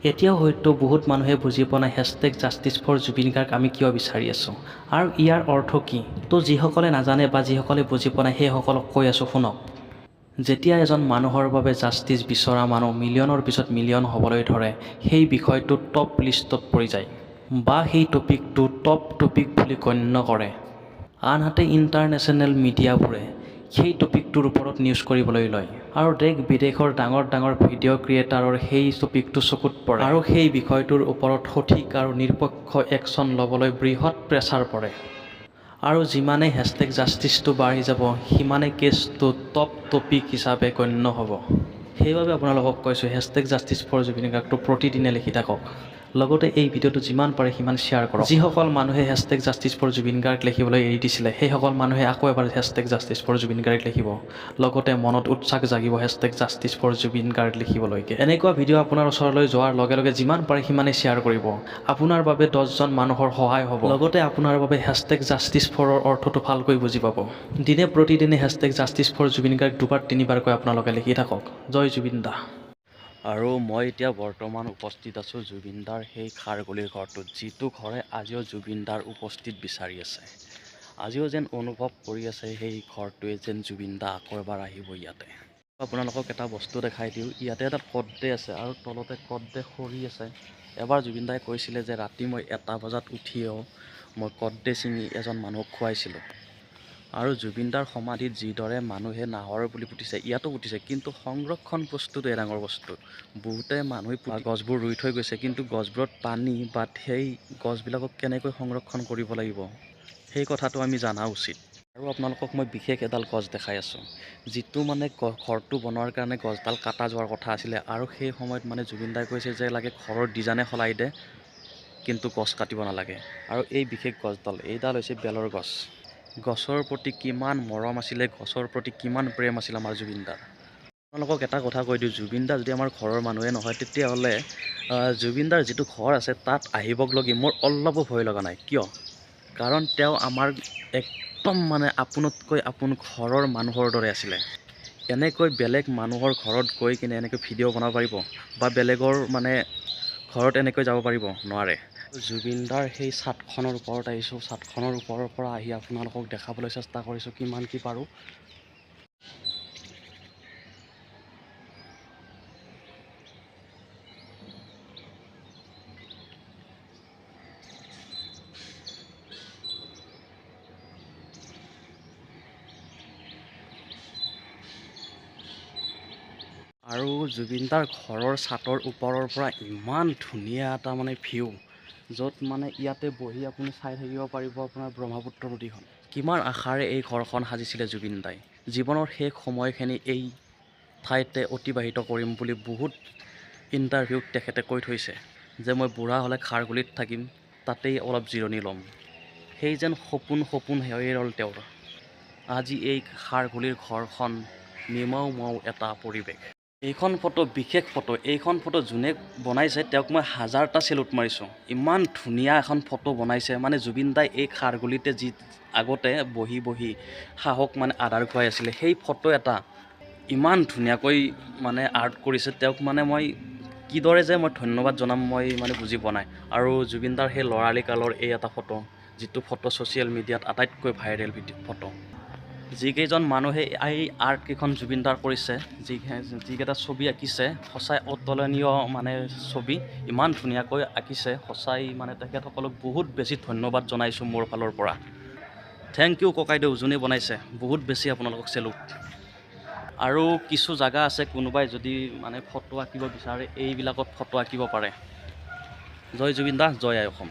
এতিয়াও হয়তো বহুত মানুহে বুজি পোৱা নাই hashtag justice for Zubeen Garg আমি কিয় বিচাৰি আছোঁ আৰু ইয়াৰ অৰ্থ কি। তো যিসকলে নাজানে বা যিসকলে বুজি পোৱা নাই সেইসকলক কৈ আছোঁ শুনক। যেতিয়া এজন মানুহৰ বাবে জাষ্টিছ বিচৰা মানুহ মিলিয়নৰ পিছত মিলিয়ন হ'বলৈ ধৰে, সেই বিষয়টো টপ লিষ্টত পৰি যায় বা সেই টপিকটো টপ টপিক বুলি গণ্য কৰে। আনহাতে ইণ্টাৰনেশ্যনেল মিডিয়াবোৰে সেই টপিকটোৰ ওপৰত নিউজ কৰিবলৈ লয় আৰু দেশ বিদেশৰ ডাঙৰ ডাঙৰ ভিডিঅ' ক্ৰিয়েটাৰৰ সেই টপিকটো চকুত পৰে আৰু সেই বিষয়টোৰ ওপৰত সঠিক আৰু নিৰপেক্ষ একশ্যন ল'বলৈ বৃহৎ প্ৰেছাৰ পৰে। আৰু যিমানেই হেছটেগ জাষ্টিছটো বাঢ়ি যাব সিমানেই কেছটো টপ টপিক হিচাপে গণ্য হ'ব। সেইবাবে আপোনালোকক কৈছোঁ হেছটেগ জাষ্টিছ ফৰ জুবিন গাৰ্গটো প্ৰতিদিনে লিখি থাকক। লগতে এই ভিডিঅ'টো যিমান পাৰে সিমান শ্বেয়াৰ কৰক। যিসকল মানুহে hashtag justice for Zubeen Garg লিখিবলৈ এৰি দিছিলে সেইসকল মানুহে আকৌ এবাৰ hashtag justice for Zubeen Garg লিখিব। লগতে মনত উৎসাহ জাগিব hashtag justice for Zubeen Garg লিখিবলৈকে। এনেকুৱা ভিডিঅ' আপোনাৰ ওচৰলৈ যোৱাৰ লগে লগে যিমান পাৰে সিমানেই শ্বেয়াৰ কৰিব। আপোনাৰ বাবে 10জন মানুহৰ সহায় হ'ব। লগতে আপোনাৰ বাবে হেছটেগ জাষ্টিছ ফৰৰ অৰ্থটো ভালকৈ বুজি পাব। দিনে প্ৰতিদিনে hashtag justice for Zubeen Garg 2-3বাৰকৈ আপোনালোকে লিখি থাকক। জয় জুবিন দা। আৰু মই এতিয়া বৰ্তমান উপস্থিত আছোঁ জুবিন দাৰ সেই খাৰঘুলিৰ ঘৰটোত, যিটো ঘৰে আজিও জুবিন দাৰ উপস্থিত বিচাৰি আছে। আজিও যেন অনুভৱ কৰি আছে সেই ঘৰটোৱে যেন জুবিন দা আকৌ এবাৰ আহিব ইয়াতে। আপোনালোকক এটা বস্তু দেখাই দিওঁ, ইয়াতে এটা কদদে আছে আৰু তলতে কদদে সৰি আছে। এবাৰ জুবিন দাই কৈছিলে যে ৰাতি মই 1টা বজাত উঠিও মই কদদে ছিঙি এজন মানুহক খুৱাইছিলোঁ। আৰু জুবিন দাৰ সমাধিত যিদৰে মানুহে নাহৰ বুলি পুতিছে, ইয়াতো পুতিছে, কিন্তু সংৰক্ষণ বস্তুটো ডাঙৰ বস্তু। বহুতে মানুহে গছবোৰ ৰুই থৈ গৈছে, কিন্তু গছবোৰত পানী বা সেই গছবিলাকক কেনেকৈ সংৰক্ষণ কৰিব লাগিব সেই কথাটো আমি জনা উচিত। আৰু আপোনালোকক মই বিশেষ এডাল গছ দেখাই আছোঁ, যিটো মানে ঘৰটো বনোৱাৰ কাৰণে গছডাল কাটা যোৱাৰ কথা আছিলে। আৰু সেই সময়ত মানে জুবিন দাই কৈছে যে লাগে ঘৰৰ ডিজাইনে সলাই দে কিন্তু গছ কাটিব নালাগে। আৰু এই বিশেষ গছডাল এইডাল হৈছে বেলৰ গছ। গছৰ প্ৰতি কিমান মৰম আছিলে, গছৰ প্ৰতি কিমান প্ৰেম আছিল আমাৰ জুবিন দাৰ। আপোনালোকক এটা কথা কৈ দিওঁ, জুবিন দা যদি আমাৰ ঘৰৰ মানুহে নহয় তেতিয়াহ'লে জুবিন দাৰ যিটো ঘৰ আছে তাত আহিবক লগি মোৰ অলপো ভয় লগা নাই। কিয়? কাৰণ তেওঁ আমাৰ একদম মানে আপোনতকৈ আপোন ঘৰৰ মানুহৰ দৰে আছিলে। এনেকৈ বেলেগ মানুহৰ ঘৰত গৈ কিনে এনেকৈ ভিডিঅ' বনাব পাৰিব বা বেলেগৰ মানে ঘৰত এনেকৈ যাব পাৰিব? নোৱাৰে। জুবিন দাৰ সেই ছাদখনৰ ওপৰত আহিছোঁ, ছাদখনৰ ওপৰৰ পৰা আহি আপোনালোকক দেখাবলৈ চেষ্টা কৰিছোঁ কিমান কি পাৰোঁ। আৰু জুবিন দাৰ ঘৰৰ ছাদৰ ওপৰৰ পৰা ইমান ধুনীয়া এটা মানে ভিউ, য'ত মানে ইয়াতে বহি আপুনি চাই থাকিব পাৰিব আপোনাৰ ব্ৰহ্মপুত্ৰ নদীখন। কিমান আশাৰে এই ঘৰখন সাজিছিলে জুবিন দাই। জীৱনৰ শেষ সময়খিনি এই ঠাইতে অতিবাহিত কৰিম বুলি বহুত ইণ্টাৰভিউত তেখেতে কৈ থৈছে যে মই বুঢ়া হ'লে খাৰঘুলিত থাকিম, তাতেই অলপ জিৰণি ল'ম। সেই যেন সপোন হৈয়ে ৰ'ল তেওঁৰ। আজি এই খাৰঘুলিৰ ঘৰখন নিমৌ এটা পৰিৱেশ। এইখন ফটো বিশেষ ফটো। এইখন ফটো যোনে বনাইছে তেওঁক মই 1000টা চেলুট মাৰিছোঁ। ইমান ধুনীয়া এখন ফটো বনাইছে, মানে জুবিন দাই এই খাৰঘুলিতে যি আগতে বহি বহি সাহক মানে আধাৰ খুৱাই আছিলে, সেই ফটো এটা ইমান ধুনীয়াকৈ মানে আৰ্ট কৰিছে। তেওঁক মানে মই কিদৰে যে মই ধন্যবাদ জনাম মই মানে বুজি পোৱা নাই। আৰু জুবিন দাৰ সেই ল'ৰালি কালৰ এই এটা ফটো, যিটো ফটো ছ'চিয়েল মিডিয়াত আটাইতকৈ ভাইৰেল ফটো। যিকেইজন মানুহে এই আৰ্টকেইখন জুবিন দাৰ কৰিছে, যিকেইটা ছবি আঁকিছে, সঁচাই অতুলনীয় মানে ছবি, ইমান ধুনীয়াকৈ আঁকিছে। সঁচাই মানে তেখেতসকলক বহুত বেছি ধন্যবাদ জনাইছোঁ মোৰ ফালৰ পৰা। থেংক ইউ ককাইদেউ যোনে বনাইছে, বহুত বেছি আপোনালোকক চেলুট। আৰু কিছু জাগা আছে কোনোবাই যদি মানে ফটো আঁকিব বিচাৰে এইবিলাকত ফটো আঁকিব পাৰে। জয় জুবিন দা, জয় আই অসম।